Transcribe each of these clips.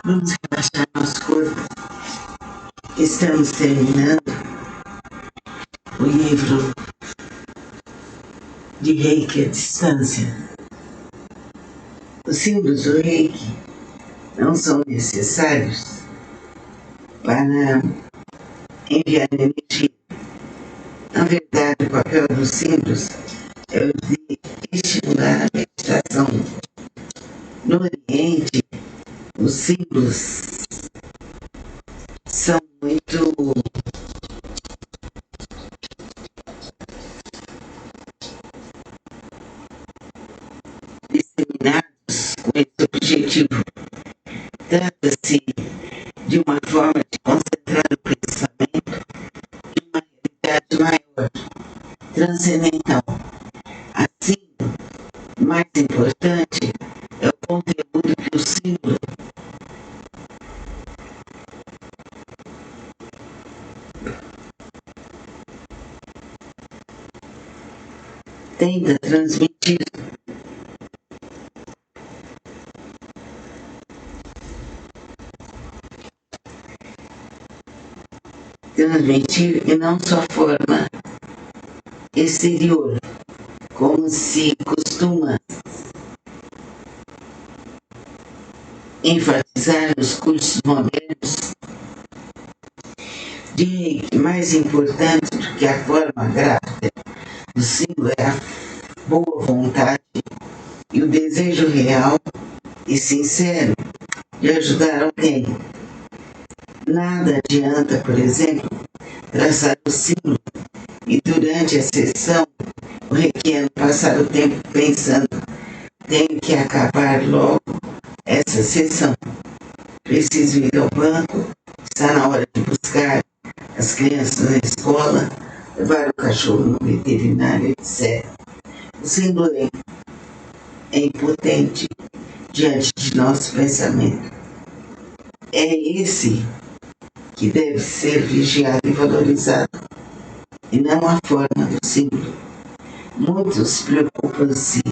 Vamos relaxar nosso corpo. Estamos terminando o livro de Reiki à distância. Os símbolos do Reiki não são necessários para enviar energia. Na verdade, o papel dos símbolos é o de estimular a meditação. No Oriente, os símbolos são muito disseminados com esse objetivo. Trata-se de uma forma de concentrar o pensamento em uma realidade maior, transcendental. Assim, o mais importante é o conteúdo que o símbolo tenta transmitir. E não sua forma exterior, como se costuma enfatizar nos cursos modernos de Reiki. Mais importante do que a forma gráfica do símbolo é a boa vontade e o desejo real e sincero de ajudar alguém. Nada adianta, por exemplo, traçar o símbolo e durante a sessão o reikiano passar o tempo pensando: tenho que acabar logo essa sessão, preciso ir ao banco, está na hora de buscar as crianças na escola, levar o cachorro no veterinário, etc. O símbolo é impotente diante de nosso pensamento. É esse que deve ser vigiado e valorizado, e não a forma do símbolo. Muitos preocupam-se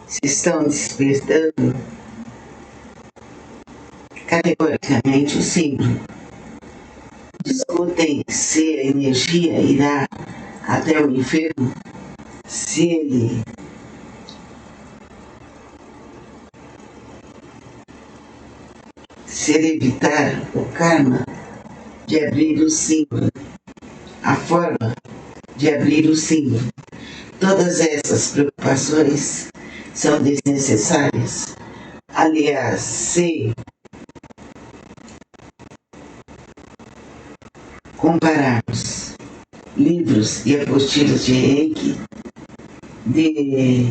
se estão despertando categoricamente o símbolo. Discutem se a energia irá até o enfermo, se ele evitar o karma de abrir o símbolo, a forma de abrir o símbolo. Todas essas preocupações são desnecessárias. Aliás, se compararmos livros e apostilas de Reiki de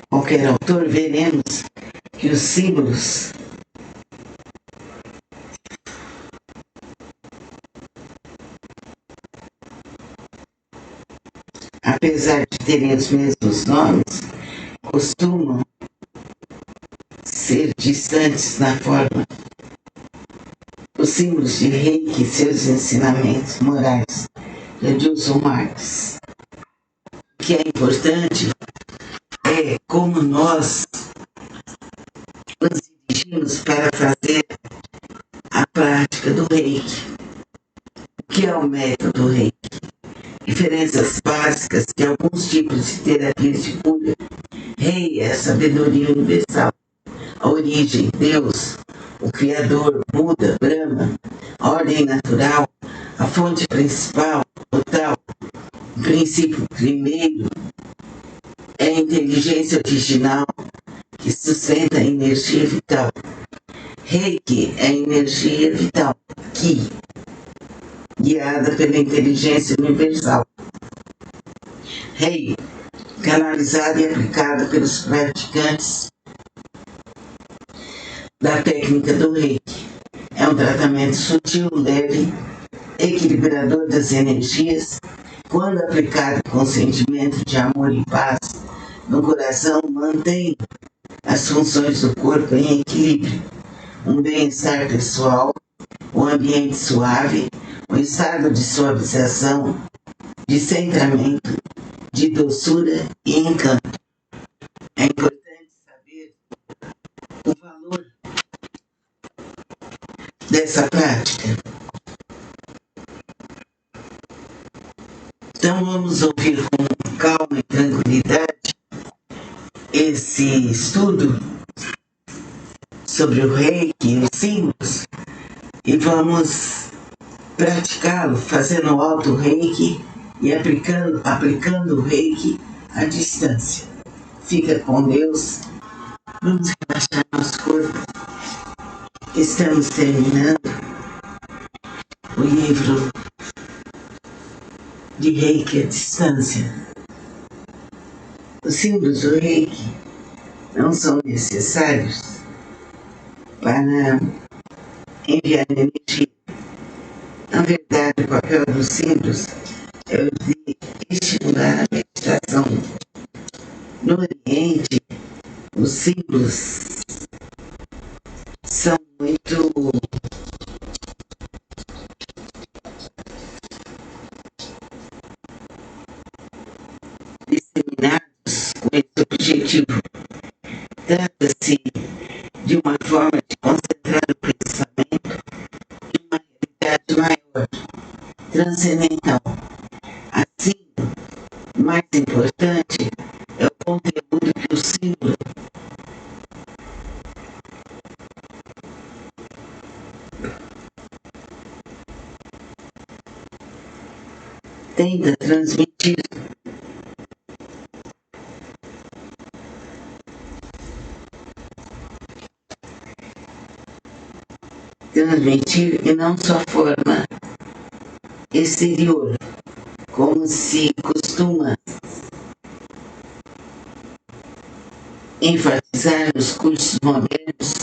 qualquer autor, veremos que os símbolos apesar de terem os mesmos nomes, costumam ser distantes na forma. Os símbolos de Reiki e seus ensinamentos morais de Adilson Marques. O que é importante é como nós nos dirigimos para fazer a prática do Reiki. O que é o método Reiki? Diferenças básicas de alguns tipos de terapias de cura. Rei é a sabedoria universal, a origem, Deus, o Criador, Buda, Brahma, a ordem natural, a fonte principal, o tal. O princípio primeiro é a inteligência original que sustenta a energia vital. Reiki é a energia vital, Ki, guiada pela inteligência universal. Rei, canalizada e aplicada pelos praticantes da técnica do Reiki. É um tratamento sutil, leve, equilibrador das energias, quando aplicado com sentimento de amor e paz no coração, mantém as funções do corpo em equilíbrio, um bem-estar pessoal, um ambiente suave, um estado de suavização, de centramento, de doçura e encanto. É importante saber o valor dessa prática. Então vamos ouvir com calma e tranquilidade esse estudo sobre o Reiki e os símbolos e vamos praticá-lo fazendo auto-Reiki e aplicando o Reiki à distância. Fica com Deus. Vamos relaxar nosso corpo. Estamos terminando o livro de Reiki à distância. Os símbolos do Reiki não são necessários para enviar energia. Na verdade, o papel dos símbolos é o de estimular a meditação. No Oriente, os símbolos são muito disseminados com esse objetivo. Trata-se de uma forma de concentrar o pensamento em uma realidade maior, transcendental. Assim, mais importante é o conteúdo que o símbolo tenta transmitir. E não sua forma exterior, como se costuma enfatizar nos cursos modernos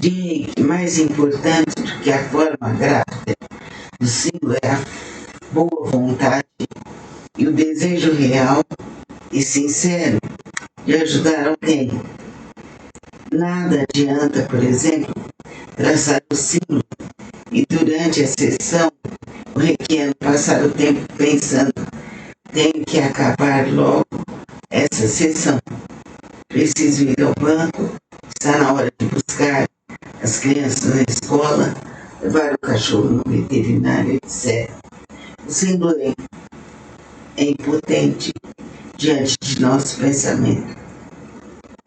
de Reiki. Mais importante do que a forma gráfica do símbolo é a boa vontade e o desejo real e sincero de ajudar alguém. Nada adianta, por exemplo, traçar o símbolo e durante a sessão o reikiano passar o tempo pensando: tenho que acabar logo essa sessão, preciso ir ao banco, está na hora de buscar as crianças na escola, levar o cachorro no veterinário, etc. O símbolo é impotente diante de nosso pensamento.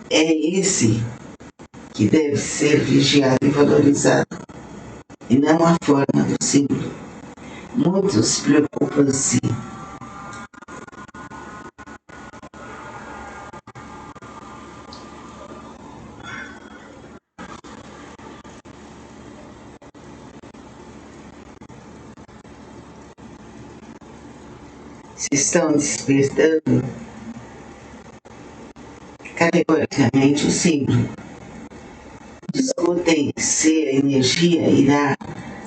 É esse que deve ser vigiado e valorizado, e não a forma do símbolo. Muitos preocupam-se se estão despertando categoricamente o símbolo. Discutem se a energia irá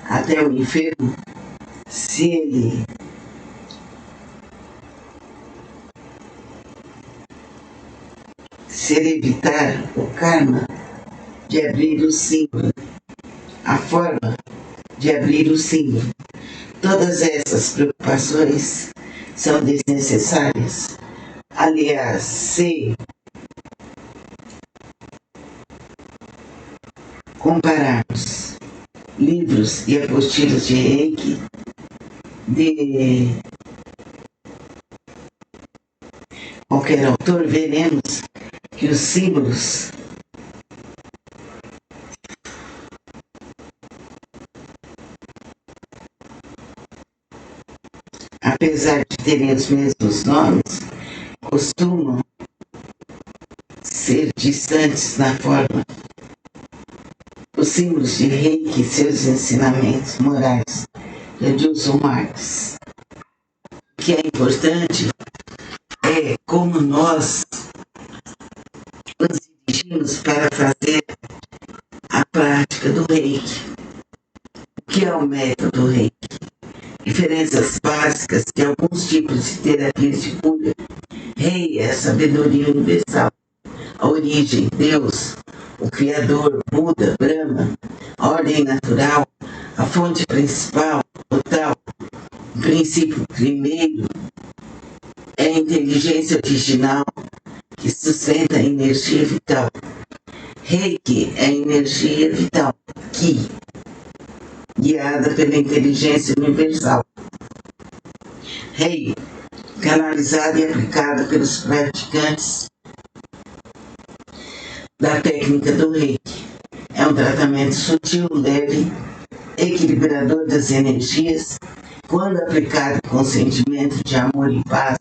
até o enfermo, se ele evitar o karma de abrir o símbolo, a forma de abrir o símbolo. Todas essas preocupações são desnecessárias. Aliás, se compararmos livros e apostilas de Reiki de qualquer autor, veremos que os símbolos apesar de terem os mesmos nomes, costumam ser distantes na forma. Os símbolos de Reiki e seus ensinamentos morais, de Adilson Marques. O que é importante é como nós nos dirigimos para fazer a prática do Reiki. O que é o método Reiki? Diferenças básicas de alguns tipos de terapias de cura. Rei é a sabedoria universal. origem, Deus, o Criador, Buda, Brahma, a ordem natural, a fonte principal, total, o princípio primeiro, é a inteligência original que sustenta a energia vital. Reiki é a energia vital, Ki, guiada pela inteligência universal. Rei, canalizada e aplicada pelos praticantes da técnica do Reiki. É um tratamento sutil, leve, equilibrador das energias. Quando aplicado com sentimento de amor e paz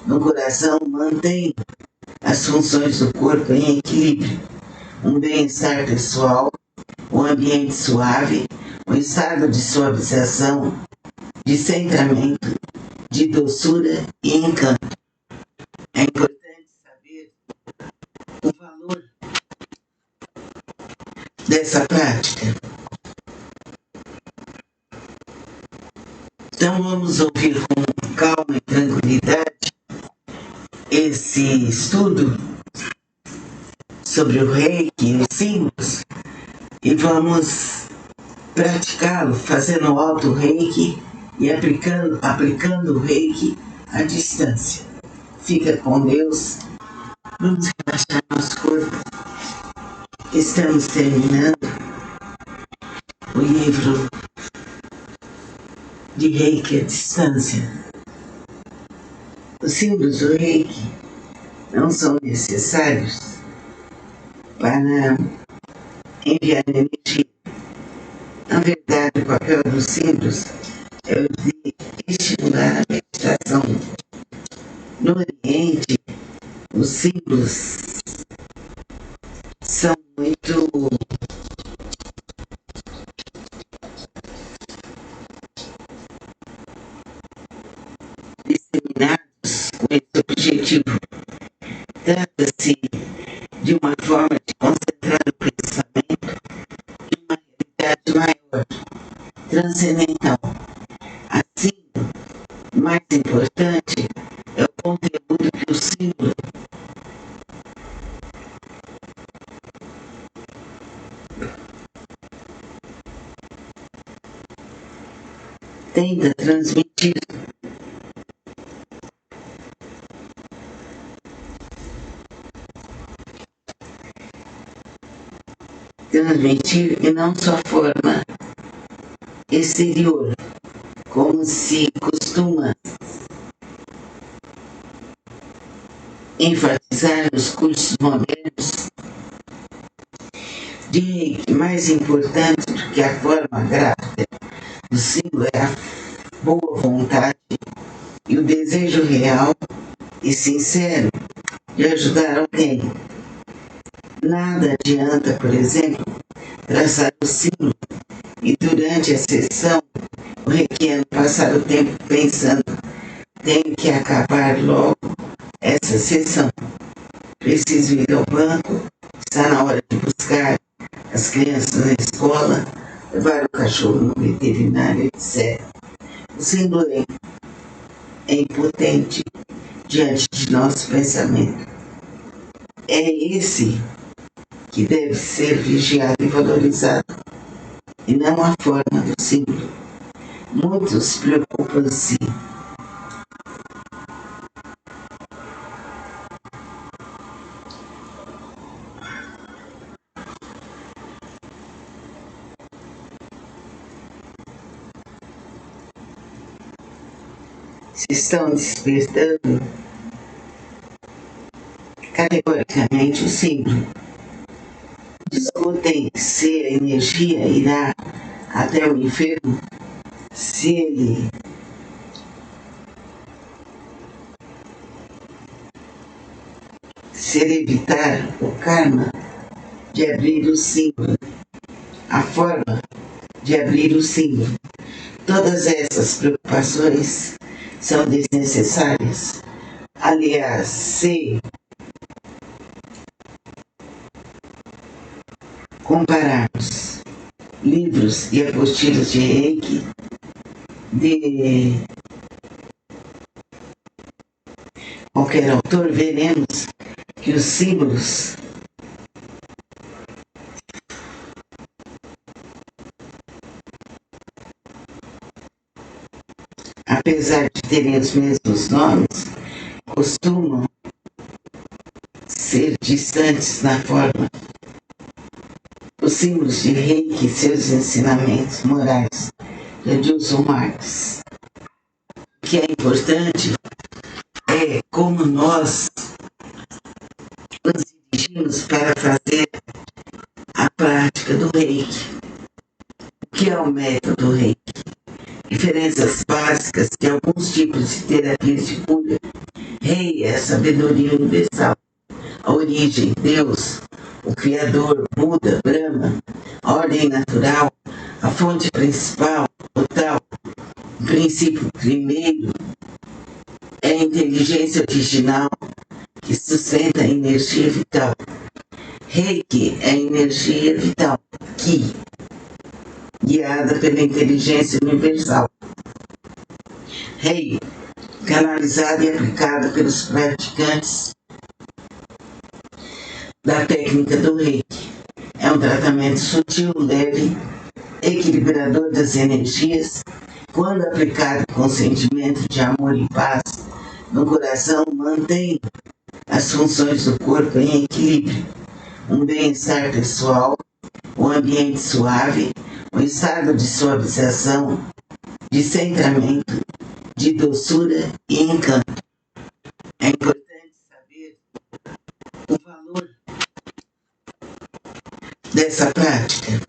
no coração, mantém as funções do corpo em equilíbrio, um bem-estar pessoal, um ambiente suave, um estado de suavização, de centramento, de doçura e encanto. É importante saber o valor dessa prática. Então vamos ouvir com calma e tranquilidade esse estudo sobre o Reiki e os símbolos e vamos praticá-lo fazendo o auto-Reiki e aplicando o Reiki à distância. Fica com Deus. Vamos relaxar nosso corpo. Estamos terminando o livro de Reiki à distância. Os símbolos do Reiki não são necessários para enviar energia. Na verdade, o papel dos símbolos é o de estimular a meditação. No Oriente, os símbolos são muito disseminados com esse objetivo. Trata-se de uma forma de concentrar o pensamento em uma realidade maior, transcendental. Assim, o mais importante é o conteúdo que o símbolo tenta transmitir. E não sua forma exterior, como se costuma enfatizar nos cursos modernos de Reiki. Mais importante do que a forma gráfica do símbolo é a boa vontade e o desejo real e sincero de ajudar alguém. Nada adianta, por exemplo, traçar o símbolo e durante a sessão o reikiano passar o tempo pensando: tenho que acabar logo essa sessão, preciso ir ao banco, está na hora de buscar as crianças na escola, levar o cachorro no veterinário, etc. O símbolo é impotente diante de nosso pensamento. É esse que deve ser vigiado e valorizado, e não a forma do símbolo. Muitos preocupam-se se estão despertando categoricamente o símbolo. Discutem se a energia irá até o enfermo, se ele evitar o karma de abrir o símbolo, a forma de abrir o símbolo. Todas essas preocupações são desnecessárias. Aliás, se compararmos livros e apostilas de Reiki de qualquer autor, veremos que os símbolos apesar de terem os mesmos nomes, costumam ser distantes na forma. Os símbolos de Reiki e seus ensinamentos morais, de Adilson Marques. O que é importante é como nós nos dirigimos para fazer a prática do Reiki. O que é o método Reiki? Diferenças básicas de alguns tipos de terapias de cura. Rei é a sabedoria universal, a origem, Deus, o Criador, Buda, Brahma, a ordem natural, a fonte principal, o tal, o princípio primeiro, é a inteligência original que sustenta a energia vital. Reiki é a energia vital, Ki, guiada pela inteligência universal. Rei, canalizada e aplicada pelos praticantes da técnica do Reiki. É um tratamento sutil, leve, equilibrador das energias, quando aplicado com sentimento de amor e paz no coração, mantém as funções do corpo em equilíbrio, um bem-estar pessoal, um ambiente suave, um estado de suavização, de centramento, de doçura e encanto. É importante saber o valor dessa prática.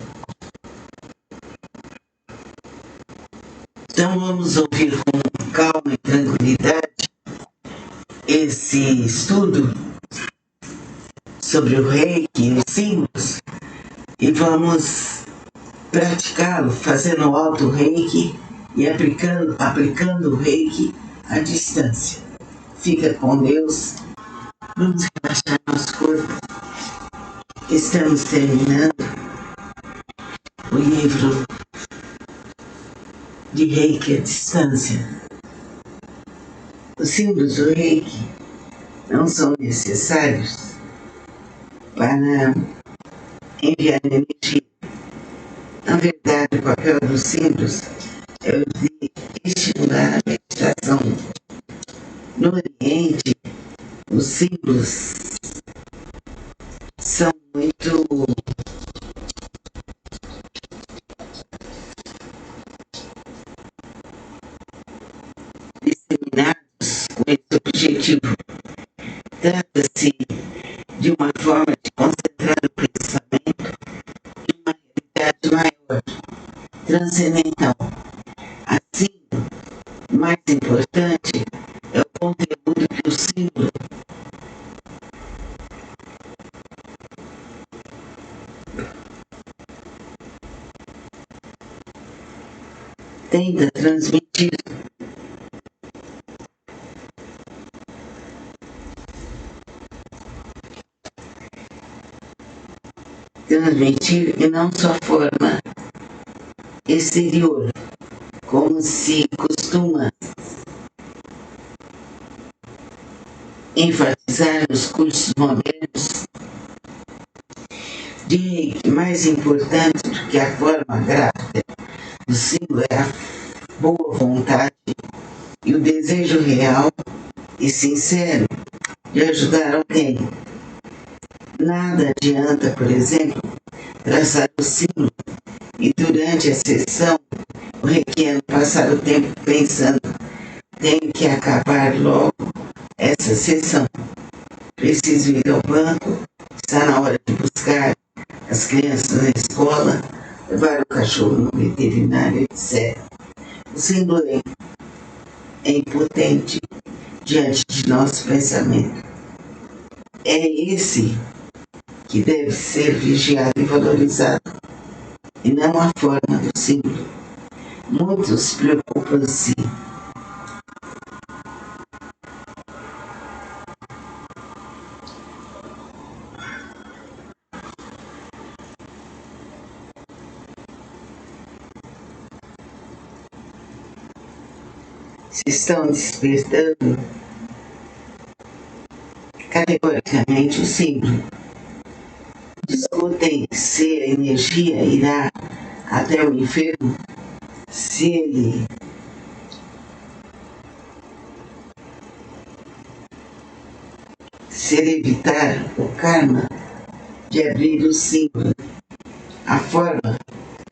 Então vamos ouvir com calma e tranquilidade esse estudo sobre o Reiki e os símbolos e vamos praticá-lo fazendo auto Reiki e aplicando o Reiki à distância. Fica com Deus. Vamos relaxar nosso corpo. Estamos terminando o livro de Reiki à distância. Os símbolos do Reiki não são necessários para enviar energia. Na verdade, o papel dos símbolos é o de estimular a meditação. No Oriente, os símbolos são muito disseminados com esse objetivo. Trata-se de uma forma de concentrar o pensamento em uma realidade maior, transcendental. Assim, mais importante é o conteúdo que o símbolo tenta transmitir. E não sua forma exterior, como se costuma enfatizar nos cursos modernos de Reiki. Mais importante do que a forma gráfica do símbolo é a boa vontade e o desejo real e sincero de ajudar alguém. Nada adianta, por exemplo, traçar o símbolo e durante a sessão o reikiano passar o tempo pensando: tenho que acabar logo essa sessão, preciso ir ao banco, está na hora de buscar as crianças na escola, levar o cachorro no veterinário, etc. O símbolo é impotente diante de nosso pensamento. É esse que deve ser vigiado e valorizado, e não a forma do símbolo. Muitos preocupam-se se estão despertando categoricamente o símbolo. Discutem se a energia irá até o enfermo, se ele ser evitar o karma de abrir o símbolo, a forma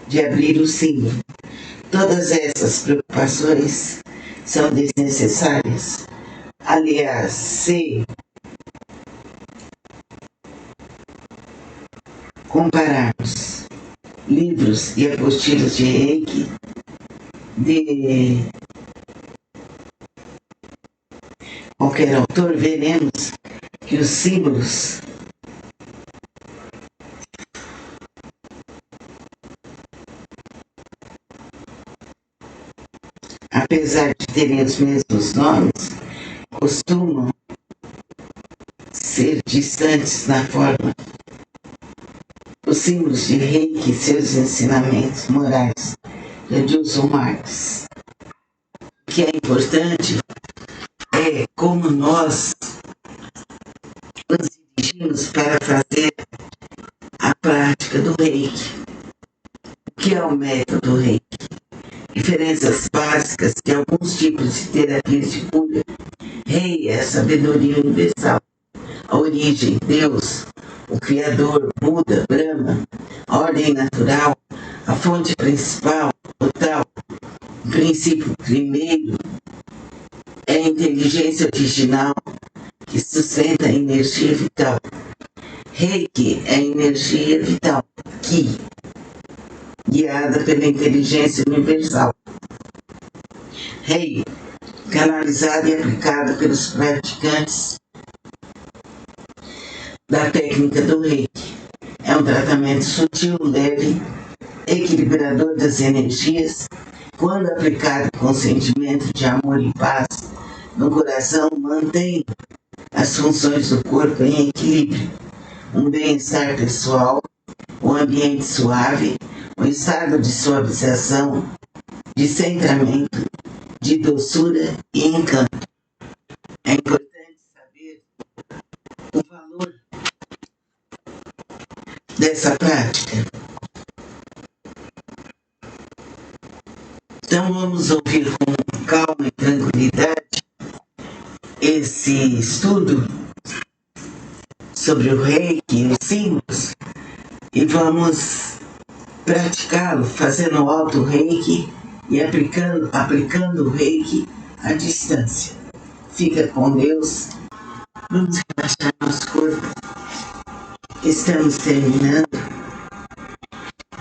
de abrir o símbolo. Todas essas preocupações são desnecessárias. Aliás, se compararmos livros e apostilas de Reiki de qualquer autor, veremos que os símbolos apesar de terem os mesmos nomes, costumam ser distantes na forma. Os símbolos de Reiki e seus ensinamentos morais de Adilson Marques. O que é importante é como nós nos dirigimos para fazer a prática do Reiki. O que é o método Reiki? Diferenças básicas de alguns tipos de terapias de cura. Rei é a sabedoria universal, a origem, Deus, o Criador, Buda, Brahma, a ordem natural, a fonte principal, o tal. O princípio primeiro é a inteligência original que sustenta a energia vital. Reiki é a energia vital, Ki, guiada pela inteligência universal. Rei, canalizada e aplicada pelos praticantes da técnica do Reiki. É um tratamento sutil, leve, equilibrador das energias. Quando aplicado com sentimento de amor e paz no coração, mantém as funções do corpo em equilíbrio. Um bem-estar pessoal, um ambiente suave, um estado de suavização, de centramento, de doçura e encanto. É importante saber o valor dessa prática. Então vamos ouvir com calma e tranquilidade esse estudo sobre o Reiki e os símbolos e vamos praticá-lo fazendo o auto-Reiki e aplicando o Reiki à distância. Fica com Deus. Vamos relaxar nosso corpo. Estamos terminando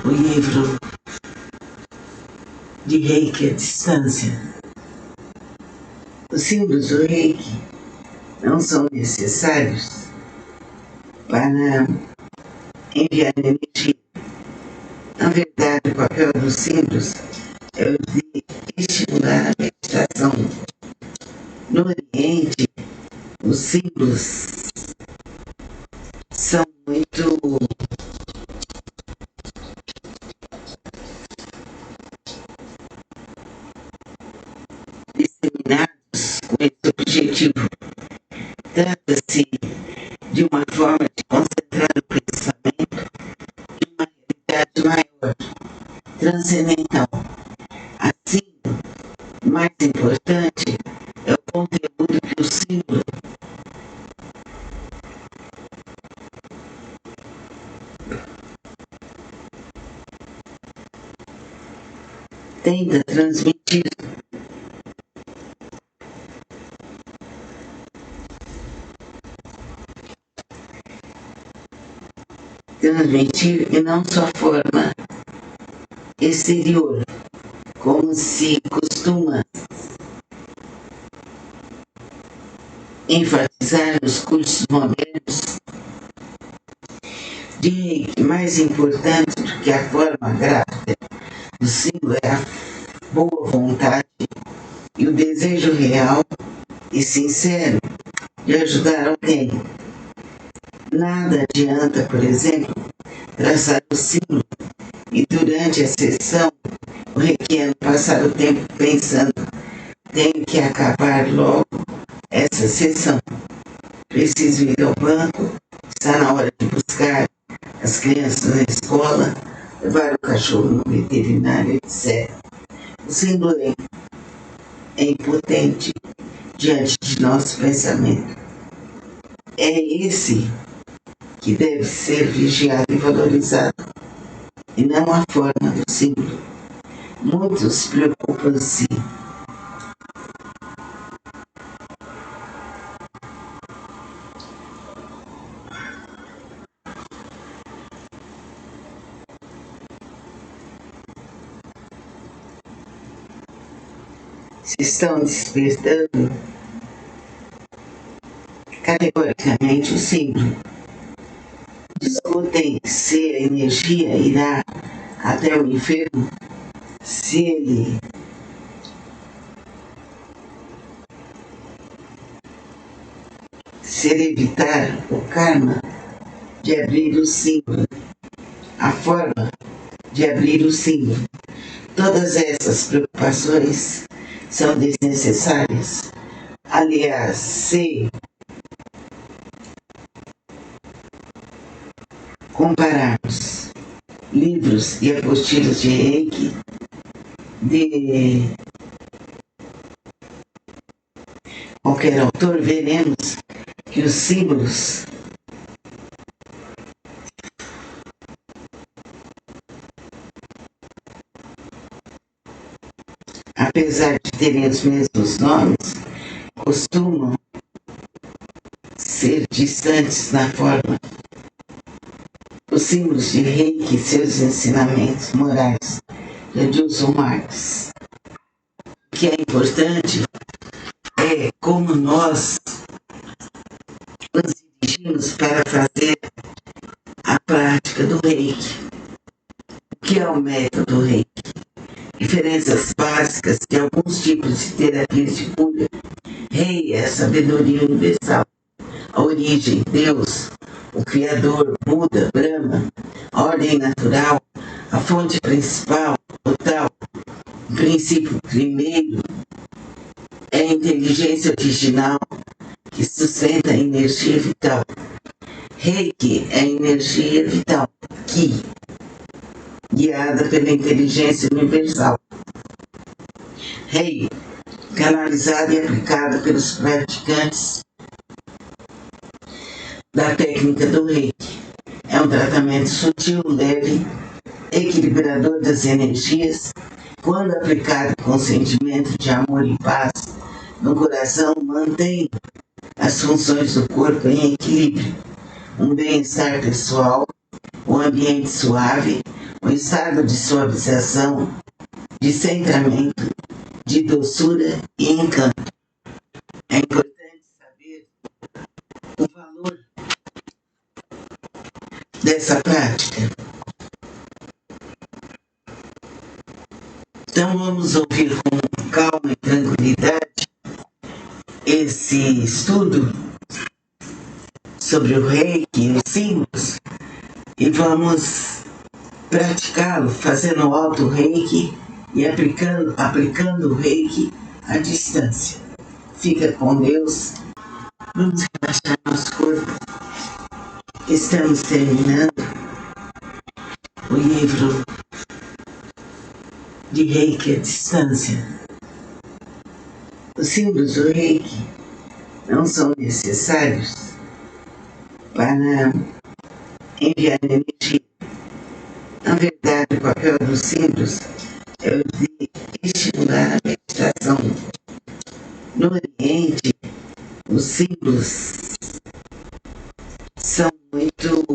o livro de Reiki à distância. Os símbolos do Reiki não são necessários para enviar energia. Na verdade, o papel dos símbolos é o de estimular a meditação. No Oriente, os símbolos são muito disseminados com esse objetivo. Trata-se de uma forma de concentrar o pensamento em uma realidade maior, transcendental. Assim, o mais importante é o conteúdo que o símbolo tenta transmitir. E não sua forma exterior, como se costuma enfatizar nos cursos modernos de Reiki. Mais importante do que a forma gráfica do símbolo é a boa vontade e o desejo real e sincero de ajudar alguém. Nada adianta, por exemplo, traçar o símbolo e durante a sessão o reikiano passar o tempo pensando: tenho que acabar logo essa sessão, preciso ir ao banco, está na hora de buscar as crianças na escola, levar o cachorro no veterinário, etc. O símbolo é impotente diante de nosso pensamento. É esse que deve ser vigiado e valorizado, e não a forma do símbolo. Muitos preocupam-se se estão despertando categoricamente o símbolo. Discutem se a energia irá até o enfermo, se ele evitar o karma de abrir o símbolo, a forma de abrir o símbolo. Todas essas preocupações são desnecessárias. Aliás, se compararmos livros e apostilas de Reiki de qualquer autor, veremos que os símbolos, apesar de terem os mesmos nomes, costumam ser distantes na forma. Os símbolos de Reiki e seus ensinamentos morais de Adilson Marques. O que é importante é como nós nos dirigimos para fazer a prática do Reiki. O que é o método Reiki? Diferenças básicas de alguns tipos de terapias de cura. Rei é a sabedoria universal, a origem, Deus, o Criador, Buda, Brahma, a ordem natural, a fonte principal, o tal. O princípio primeiro é a inteligência original que sustenta a energia vital. Reiki é a energia vital, Ki, guiada pela inteligência universal. Rei, canalizada e aplicada pelos praticantes da técnica do Reiki. É um tratamento sutil, leve, equilibrador das energias. Quando aplicado com sentimento de amor e paz no coração, mantém as funções do corpo em equilíbrio. Um bem-estar pessoal, um ambiente suave, um estado de suavização, de centramento, de doçura e encanto. É importante saber o valor dessa prática. Então vamos ouvir com calma e tranquilidade esse estudo sobre o Reiki e os símbolos e vamos praticá-lo fazendo o auto Reiki e aplicando o Reiki à distância. Fica com Deus. Vamos relaxar nosso corpo. Estamos terminando o livro de Reiki à distância. Os símbolos do Reiki não são necessários para enviar energia. Na verdade, o papel dos símbolos é o de estimular a meditação. No Oriente, os símbolos são muito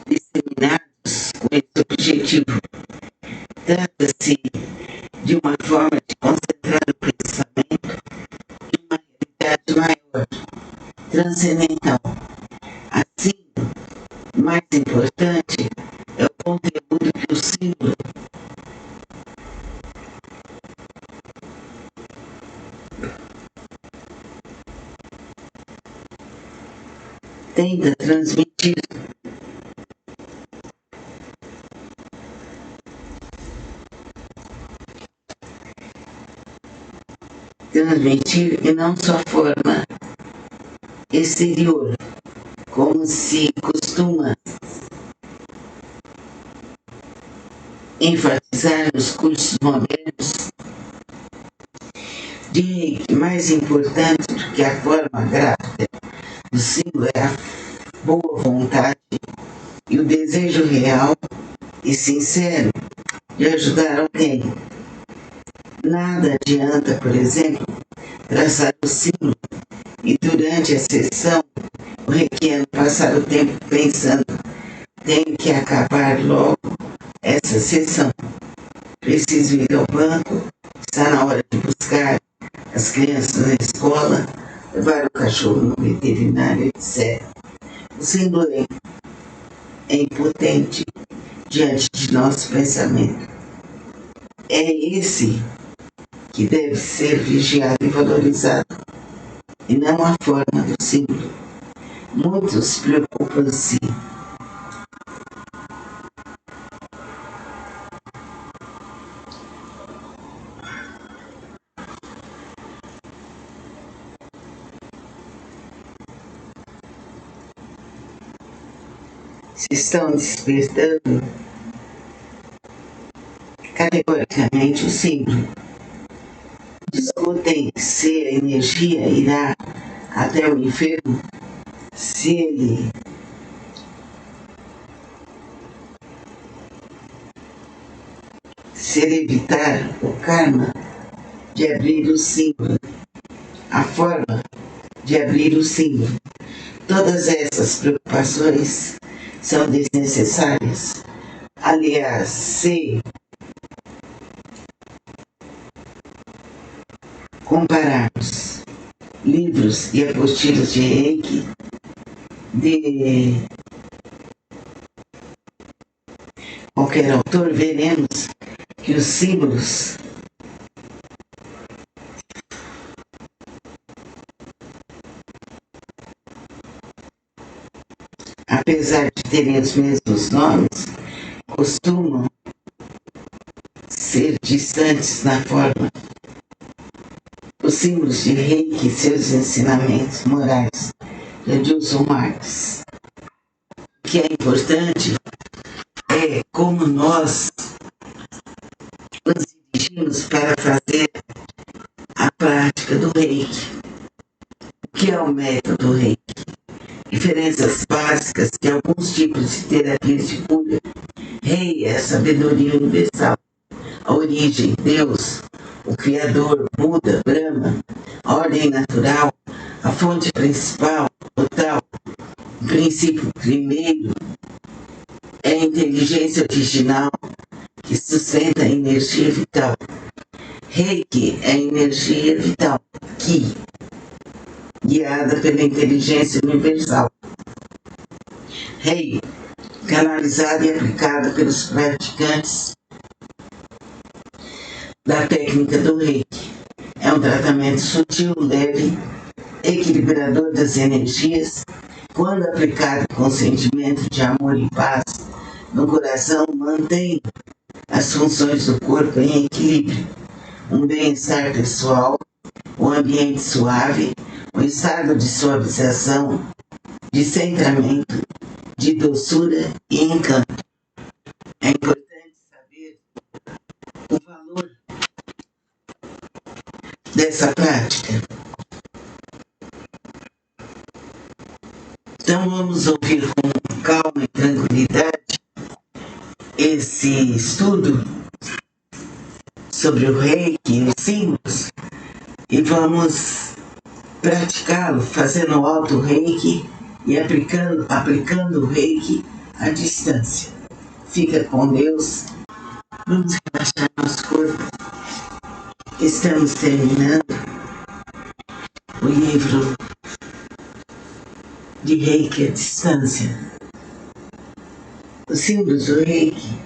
disseminados com esse objetivo. Trata-se de uma forma de concentrar o pensamento em uma realidade maior, transcendental. Assim, o mais importante é o conteúdo que o símbolo tenta transmitir. E não sua forma exterior, como se costuma enfatizar nos cursos modernos de Reiki, mais importante do que a forma gráfica do símbolo é a boa vontade e o desejo real e sincero de ajudar alguém. Nada adianta, por exemplo, traçar o símbolo e durante a sessão o reikiano passar o tempo pensando: tenho que acabar logo essa sessão, preciso ir ao banco, está na hora de buscar as crianças na escola, levar o cachorro no veterinário, etc. O símbolo é impotente diante de nosso pensamento. É esse que deve ser vigiado e valorizado, e não a forma do símbolo. Muitos preocupam-se se estão despertando categoricamente o símbolo. Discutem se a energia irá até o enfermo, se ele evitar o karma de abrir o símbolo, a forma de abrir o símbolo. Todas essas preocupações são desnecessárias. Aliás, se compararmos livros e apostilas de Reiki de qualquer autor, veremos que os símbolos apesar de terem os mesmos nomes, costumam ser distantes na forma. Os símbolos de Reiki e seus ensinamentos morais de Adilson Marques. O que é importante é como nós nos dirigimos para fazer a prática do Reiki. O que é o método Reiki? Diferenças básicas de alguns tipos de terapias de cura. Rei é a sabedoria universal, a origem, Deus, o Criador, Buda, Brahma, a ordem natural, a fonte principal, o tal. O princípio primeiro é a inteligência original que sustenta a energia vital. Reiki é a energia vital, Ki, guiada pela inteligência universal. Rei, canalizada e aplicada pelos praticantes da técnica do Reiki. É um tratamento sutil, leve, equilibrador das energias. Quando aplicado com sentimento de amor e paz no coração, mantém as funções do corpo em equilíbrio. Um bem-estar pessoal, um ambiente suave, um estado de suavização, de centramento, de doçura e encanto. É importante saber o valor dessa prática. Então vamos ouvir com calma e tranquilidade esse estudo sobre o Reiki e os símbolos e vamos praticá-lo fazendo auto-Reiki e aplicando o Reiki à distância. Fica com Deus. Vamos relaxar nosso corpo. Estamos terminando o livro de Reiki à distância. Os símbolos do Reiki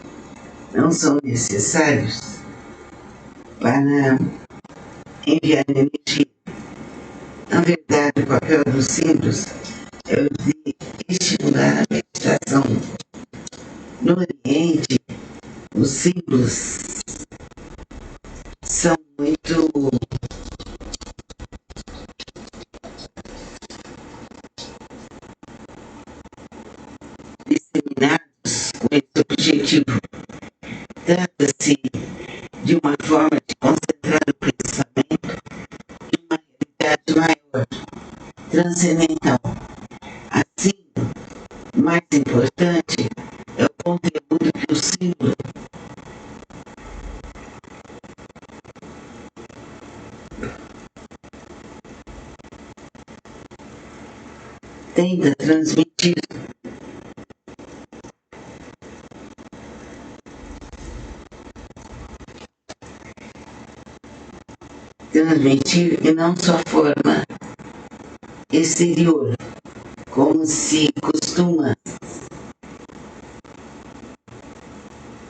não são necessários para enviar energia. Na verdade, o papel dos símbolos é o de estimular a meditação. No Oriente, os símbolos são muito disseminados com esse objetivo Trata-se de uma forma de concentrar o pensamento em uma realidade maior, transcendental. Assim, mais importante é o conteúdo que o símbolo tenta transmitir. E não sua forma exterior, como se costuma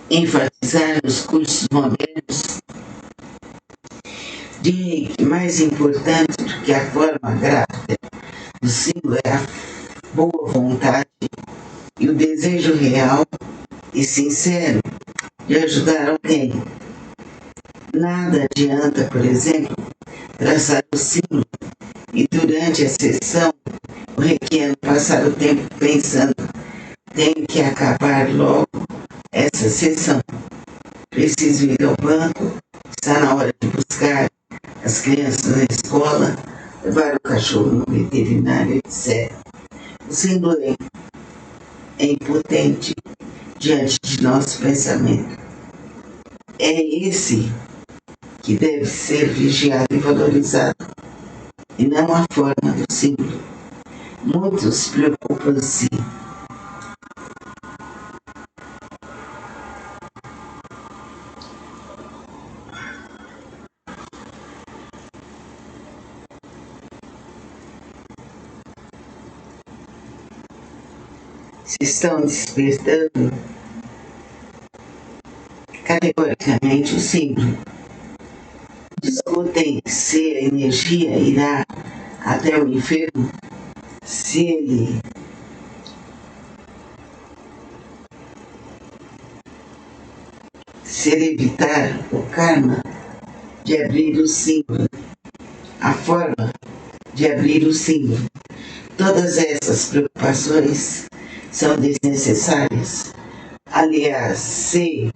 enfatizar nos cursos modernos de Reiki. Mais importante do que a forma gráfica do símbolo é a boa vontade e o desejo real e sincero de ajudar alguém. Nada adianta, por exemplo, traçar o símbolo e durante a sessão o reikiano passar o tempo pensando: tenho que acabar logo essa sessão, preciso ir ao banco, está na hora de buscar as crianças na escola, levar o cachorro no veterinário, etc. O símbolo é impotente diante de nosso pensamento. É esse que deve ser vigiado e valorizado, e não a forma do símbolo. Muitos preocupam-se se estão despertando categoricamente o símbolo. Discutem se a energia irá até o enfermo, se ele evitar o karma de abrir o símbolo, a forma de abrir o símbolo. Todas essas preocupações são desnecessárias. Aliás, se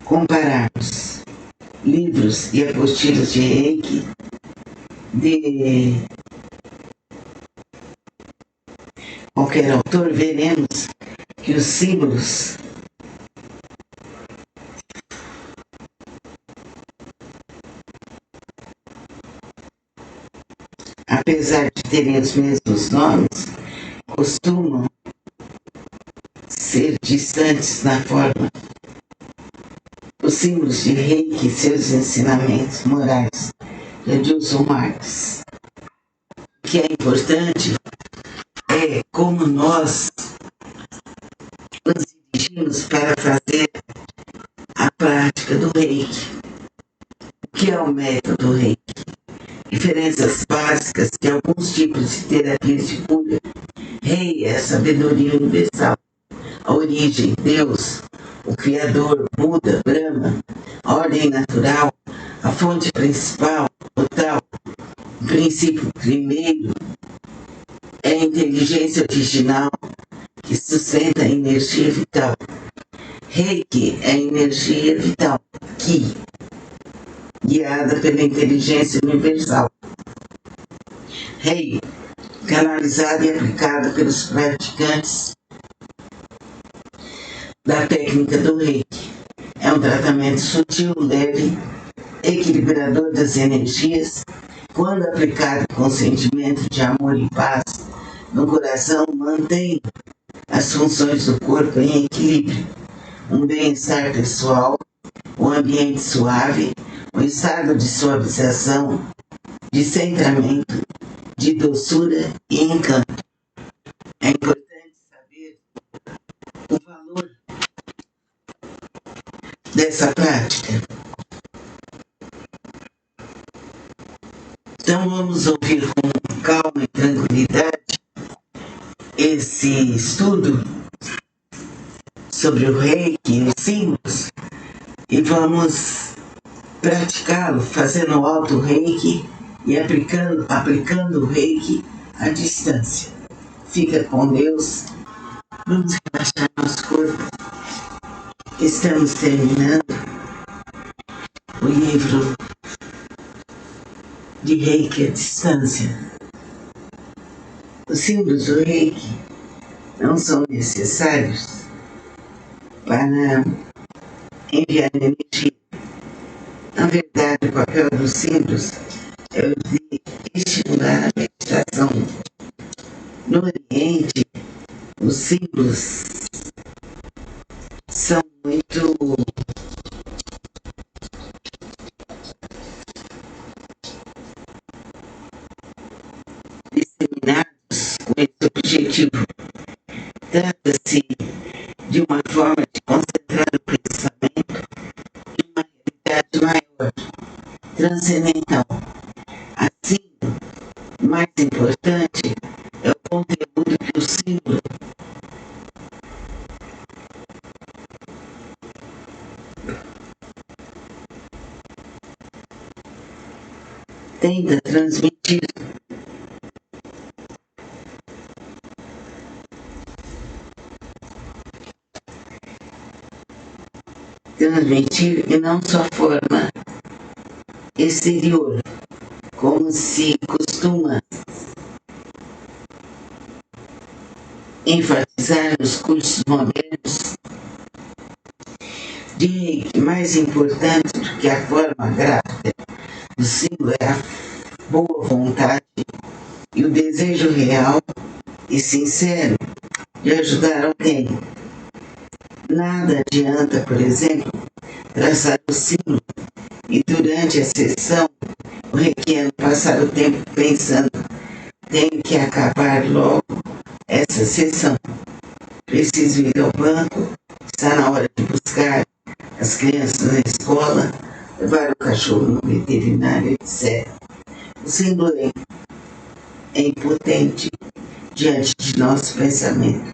compararmos livros e apostilas de Reiki de qualquer autor, veremos que os símbolos apesar de terem os mesmos nomes, costumam ser distantes na forma. Os símbolos de Reiki e seus ensinamentos morais de Adilson Marques. O que é importante é como nós nos dirigimos para fazer a prática do Reiki. O que é o método Reiki? Diferenças básicas de alguns tipos de terapias de cura. Rei é a sabedoria universal, a origem, Deus, o Criador, Buda, Brahma, a ordem natural, a fonte principal, o tal. O princípio primeiro é a inteligência original que sustenta a energia vital. Reiki é a energia vital, Ki, guiada pela inteligência universal. Rei, canalizada e aplicada pelos praticantes da técnica do Reiki. É um tratamento sutil, leve, equilibrador das energias. Quando aplicado com sentimento de amor e paz no coração, mantém as funções do corpo em equilíbrio. Um bem-estar pessoal, um ambiente suave, um estado de suavização, de centramento, de doçura e encanto. É importante saber o valor dessa prática. Então vamos ouvir com calma e tranquilidade esse estudo sobre o Reiki e os símbolos e vamos praticá-lo fazendo o auto Reiki e aplicando o Reiki à distância. Fica com Deus. Vamos relaxar nosso corpo. Estamos terminando o livro de Reiki à distância. Os símbolos do Reiki não são necessários para enviar energia. Na verdade, o papel dos símbolos é o de estimular a meditação. No Oriente, os símbolos são muito disseminados com esse objetivo. Trata-se de uma forma de concentrar o pensamento em uma realidade maior, transcendental. Assim, o mais importante é o conteúdo que o símbolo tenta transmitir. E não sua forma exterior, como se costuma enfatizar nos cursos modernos de Reiki. Mais importante do que a forma gráfica do símbolo é a boa vontade e o desejo real e sincero de ajudar alguém. Nada adianta, por exemplo, traçar o símbolo e durante a sessão o reikiano passar o tempo pensando: tenho que acabar logo essa sessão, preciso ir ao banco, está na hora de buscar as crianças na escola, levar o cachorro no veterinário, etc. O símbolo é impotente diante de nosso pensamento.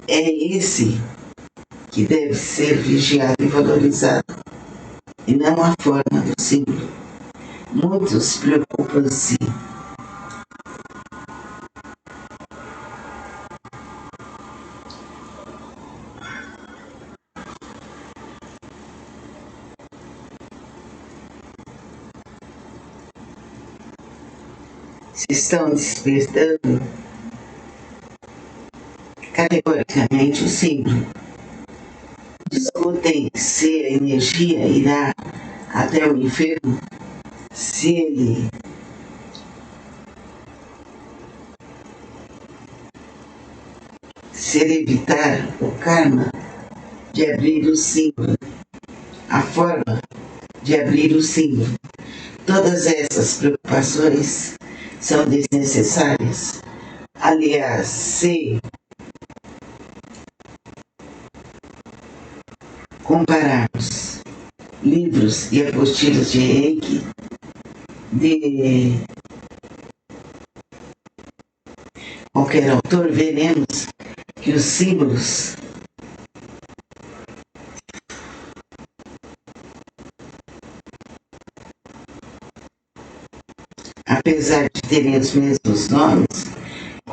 É esse que deve ser vigiado e valorizado, e não a forma do símbolo. Muitos preocupam-se se estão despertando categoricamente o símbolo. Discutem se a energia irá até o enfermo, se ele evitar o karma de abrir o símbolo, a forma de abrir o símbolo. Todas essas preocupações são desnecessárias. Aliás, se compararmos livros e apostilas de Reiki de qualquer autor, veremos que os símbolos apesar de terem os mesmos nomes,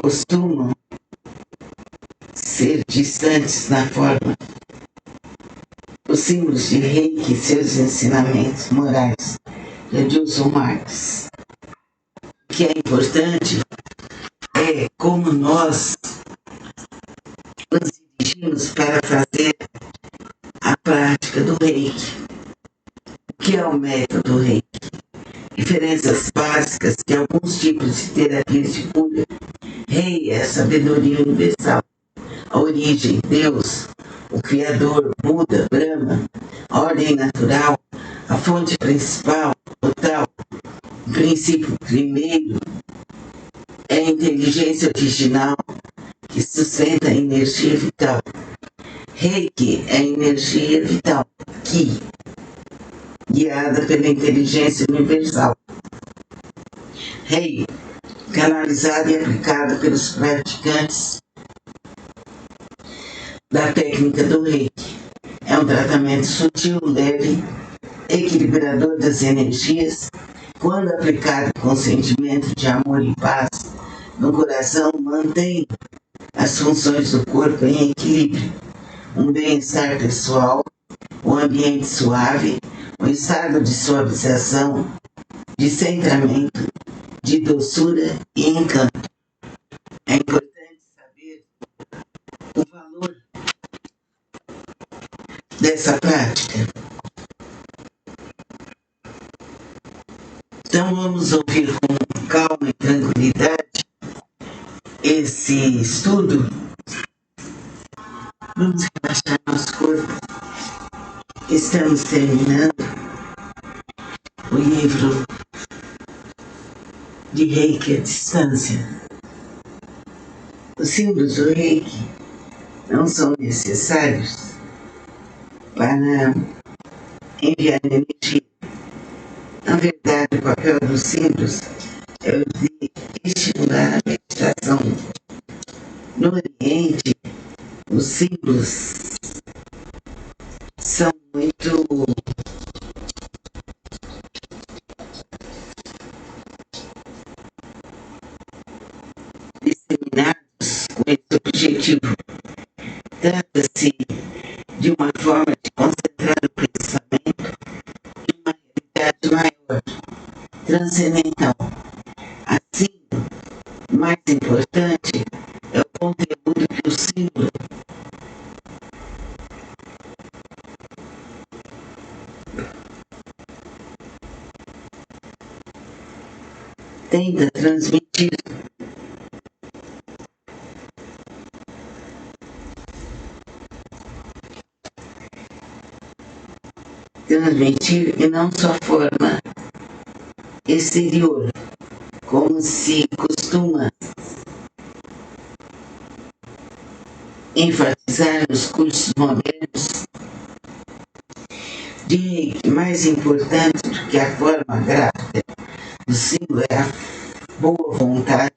costumam ser distantes na forma. Os símbolos de Reiki e seus ensinamentos morais, de Adilson Marques. O que é importante é como nós nos dirigimos para fazer a prática do Reiki. O que é o método Reiki? Diferenças básicas de alguns tipos de terapias de cura. Rei é a sabedoria universal, a origem, Deus, o Criador, Buda, Brahma, a ordem natural, a fonte principal, o tal. O princípio primeiro é a inteligência original que sustenta a energia vital. Reiki é a energia vital, Ki, guiada pela inteligência universal. Rei, canalizada e aplicada pelos praticantes da técnica do Reiki. É um tratamento sutil, leve, equilibrador das energias, quando aplicado com sentimento de amor e paz no coração, mantém a as funções do corpo em equilíbrio, um bem-estar pessoal, um ambiente suave, um estado de suavização, de centramento, de doçura e encanto. É importante saber o valor dessa prática. Então vamos ouvir com calma e tranquilidade esse estudo. Vamos relaxar nosso corpo. Estamos terminando o livro de Reiki à distância. Os símbolos do Reiki não são necessários para enviar energia. Na verdade, o papel dos símbolos é o de estimular a meditação. No Oriente, os símbolos são muito disseminados com esse objetivo. Trata-se de uma forma de concentrar o pensamento em uma realidade maior, transcendental. Assim, o mais importante é o conteúdo que o símbolo tenta transmitir. E não sua forma exterior, como se costuma enfatizar nos cursos modernos de Reiki. Mais importante do que a forma gráfica do símbolo é a boa vontade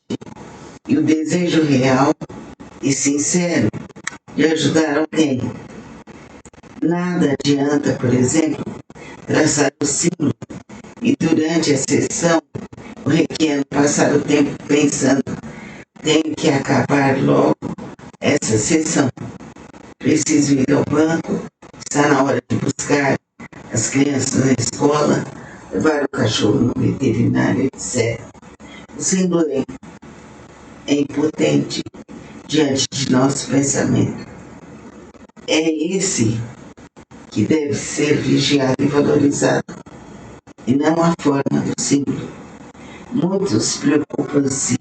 e o desejo real e sincero de ajudar alguém. Nada adianta, por exemplo, traçar o símbolo e durante a sessão o reikiano passar o tempo pensando: tenho que acabar logo essa sessão, preciso ir ao banco, está na hora de buscar as crianças na escola, levar o cachorro no veterinário, etc. O símbolo é impotente diante de nosso pensamento. É esse que deve ser vigiado e valorizado, e não a forma do símbolo. Muitos preocupam-se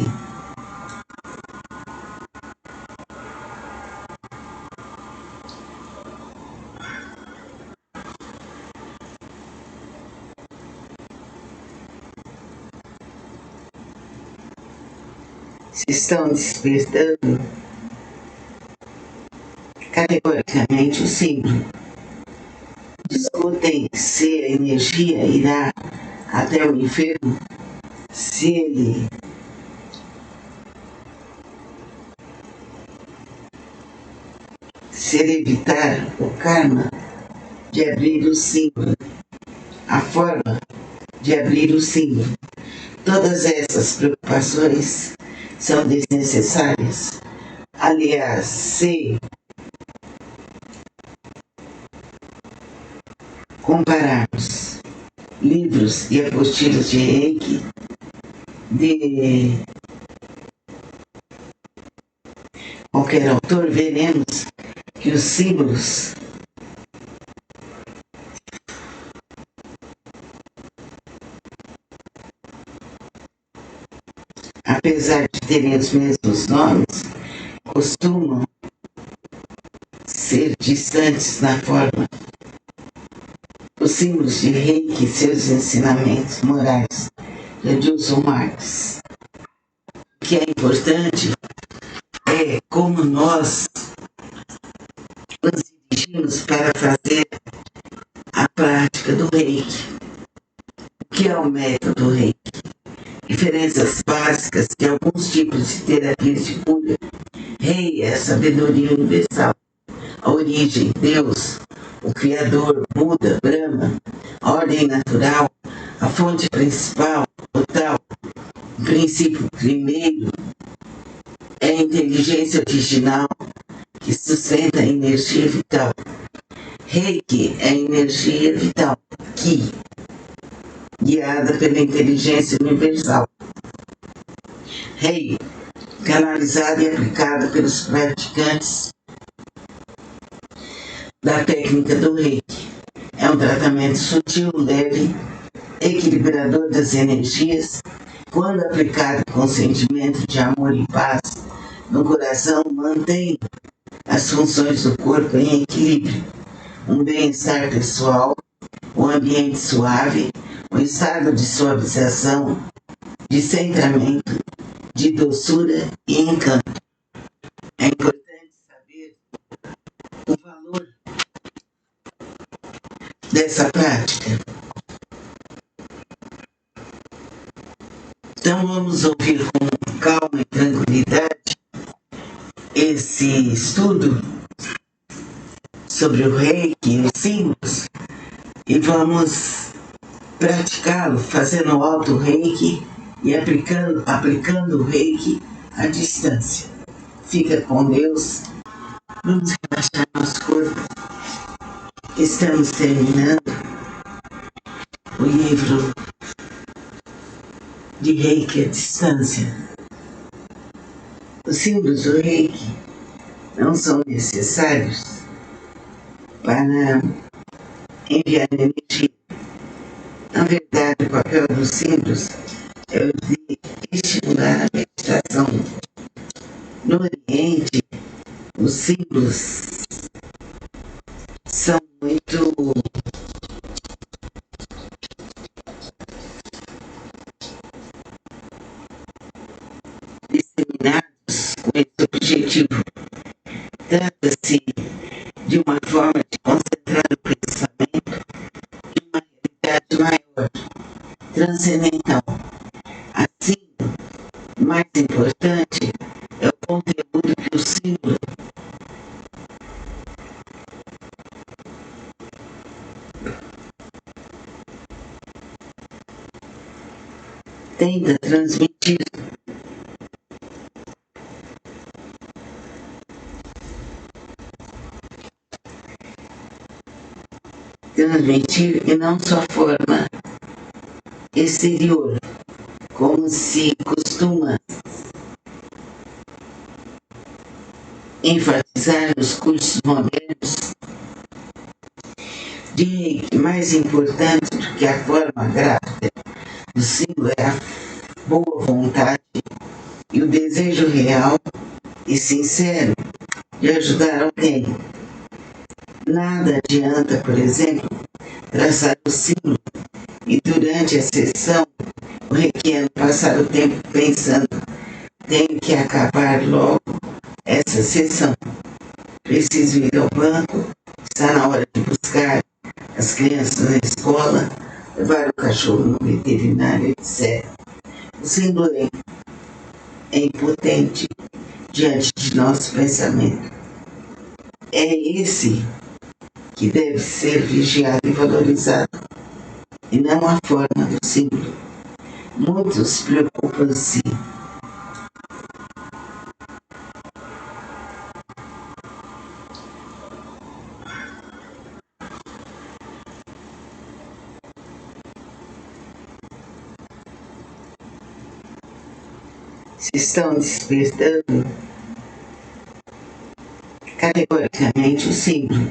se estão despertando categoricamente o símbolo. Discutem se a energia irá até o enfermo, se ele evitar o karma de abrir o símbolo, a forma de abrir o símbolo. Todas essas preocupações são desnecessárias. Aliás, se compararmos livros e apostilas de Reiki de qualquer autor, veremos que os símbolos apesar de terem os mesmos nomes, costumam ser distantes na forma. Os símbolos de Reiki e seus ensinamentos morais de Adilson Marques. O que é importante é como nós nos dirigimos para fazer a prática do Reiki. O que é o método Reiki? Diferenças básicas de alguns tipos de terapias de cura. Rei é a sabedoria universal, a origem, Deus, o Criador, Buda, Brahma, a ordem natural, a fonte principal, o tal. O princípio primeiro é a inteligência original que sustenta a energia vital. Reiki é a energia vital, Ki, guiada pela inteligência universal. Rei, canalizada e aplicada pelos praticantes da técnica do Reiki. É um tratamento sutil, leve, equilibrador das energias, quando aplicado com sentimento de amor e paz no coração, mantém as funções do corpo em equilíbrio, um bem-estar pessoal, um ambiente suave, um estado de suavização, de centramento, de doçura e encanto. É importante saber o valor dessa prática. Então vamos ouvir com calma e tranquilidade esse estudo sobre o Reiki, os símbolos, e vamos praticá-lo fazendo auto-Reiki e aplicando o Reiki à distância. Fica com Deus. Vamos relaxar nosso corpo. Estamos terminando o livro de Reiki à distância. Os símbolos do Reiki não são necessários para enviar energia. Na verdade, o papel dos símbolos é o de estimular a meditação. No Oriente, os símbolos são muito disseminados com esse objetivo. Trata-se de uma forma de concentrar o pensamento em uma realidade maior, transcendental. Assim, mais importante é o conteúdo que o símbolo tenta transmitir. E não sua forma exterior, como se costuma enfatizar nos cursos modernos de Reiki. Mais importante do que a forma gráfica do símbolo é a boa vontade e o desejo real e sincero de ajudar alguém. Nada adianta, por exemplo, traçar o símbolo e durante a sessão o reikiano passar o tempo pensando: tenho que acabar logo essa sessão, preciso ir ao banco, está na hora de buscar as crianças na escola, levar o cachorro no veterinário, etc. O símbolo é impotente diante de nosso pensamento. É esse que deve ser vigiado e valorizado, e não a forma do símbolo. Muitos preocupam-se se estão despertando categoricamente o símbolo.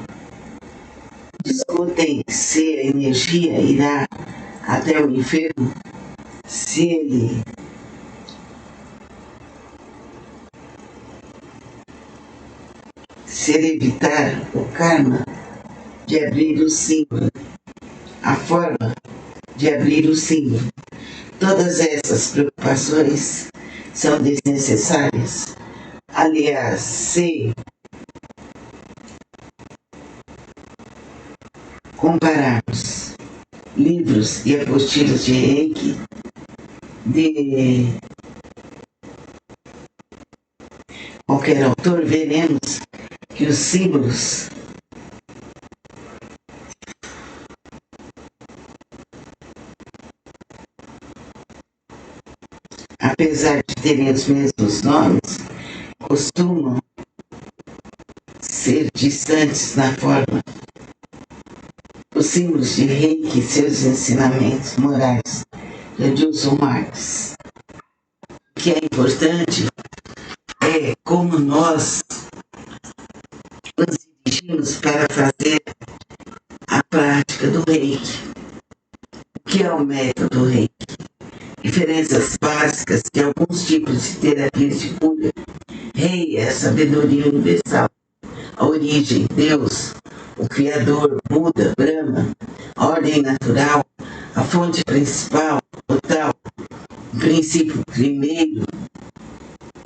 Discutem se a energia irá até o enfermo, se ele evitar o karma de abrir o símbolo, a forma de abrir o símbolo. Todas essas preocupações são desnecessárias. Aliás, se compararmos livros e apostilas de Reiki de qualquer autor, veremos que os símbolos apesar de terem os mesmos nomes, costumam ser distantes na forma. Os símbolos de Reiki e seus ensinamentos morais, de Adilson Marques. O que é importante é como nós nos dirigimos para fazer a prática do Reiki. O que é o método Reiki? Diferenças básicas de alguns tipos de terapias de cura. Rei é a sabedoria universal, a origem, Deus, o Criador, Buda, Brahma, a ordem natural, a fonte principal, total, o princípio primeiro,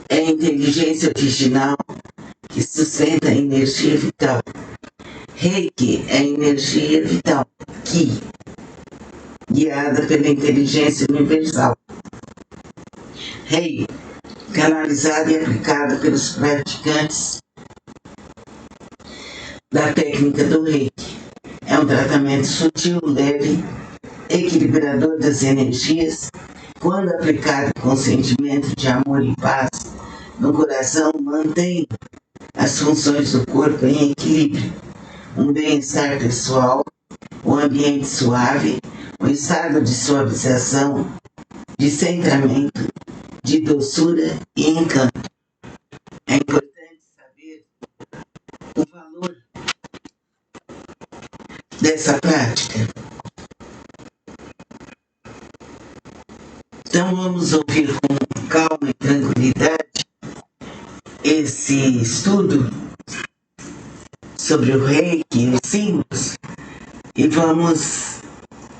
é a inteligência original que sustenta a energia vital. Reiki é a energia vital, Ki, guiada pela inteligência universal. Rei, canalizada e aplicada pelos praticantes da técnica do Reiki. É um tratamento sutil, leve, equilibrador das energias. Quando aplicado com sentimento de amor e paz no coração, mantém as funções do corpo em equilíbrio. Um bem-estar pessoal, um ambiente suave, um estado de suavização, de centramento, de doçura e encanto. É importante saber o valor dessa prática. Então vamos ouvir com calma e tranquilidade esse estudo sobre o Reiki e os símbolos e vamos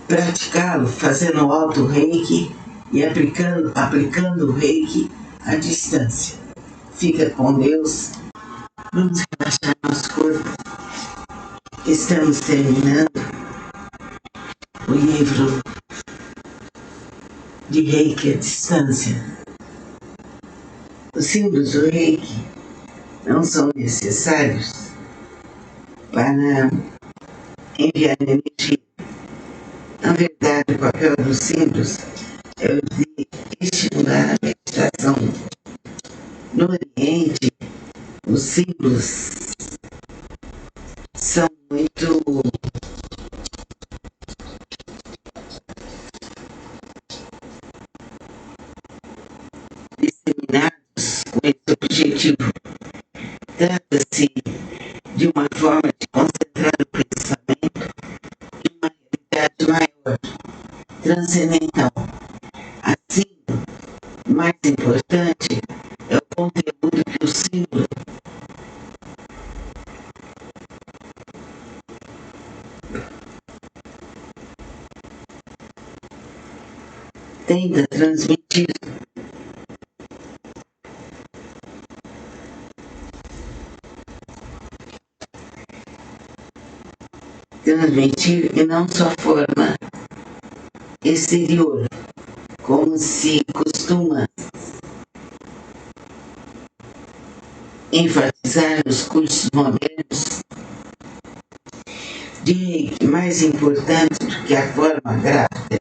praticá-lo fazendo o auto-Reiki e aplicando o Reiki à distância. Fica com Deus. Vamos relaxar nosso corpo. Estamos terminando o livro de Reiki à distância. Os símbolos do Reiki não são necessários para enviar energia. Na verdade, o papel dos símbolos é o de estimular a meditação. No Oriente, os símbolos são muito disseminados com esse objetivo. Trata-se de uma forma de concentrar o pensamento em uma realidade maior, transcendental. Assim, o mais importante é o conteúdo que o símbolo tenta transmitir. E não só forma exterior, como se costuma enfatizar nos cursos modernos de Reiki. Mais importante do que a forma gráfica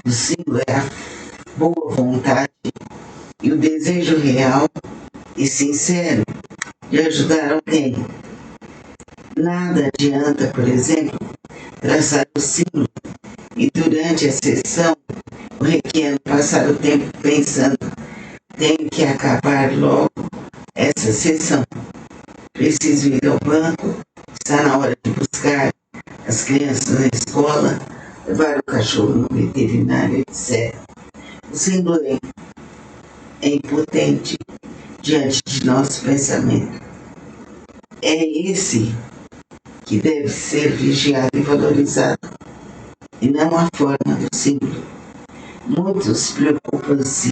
do símbolo é a boa vontade e o desejo real e sincero de ajudar alguém. Nada adianta, por exemplo, traçar o símbolo e durante a sessão o reikiano passar o tempo pensando: tenho que acabar logo essa sessão, preciso ir ao banco, está na hora de buscar as crianças na escola, levar o cachorro no veterinário, etc. O símbolo é impotente diante de nosso pensamento. É esse que deve ser vigiado e valorizado, e não a forma do símbolo. Muitos preocupam-se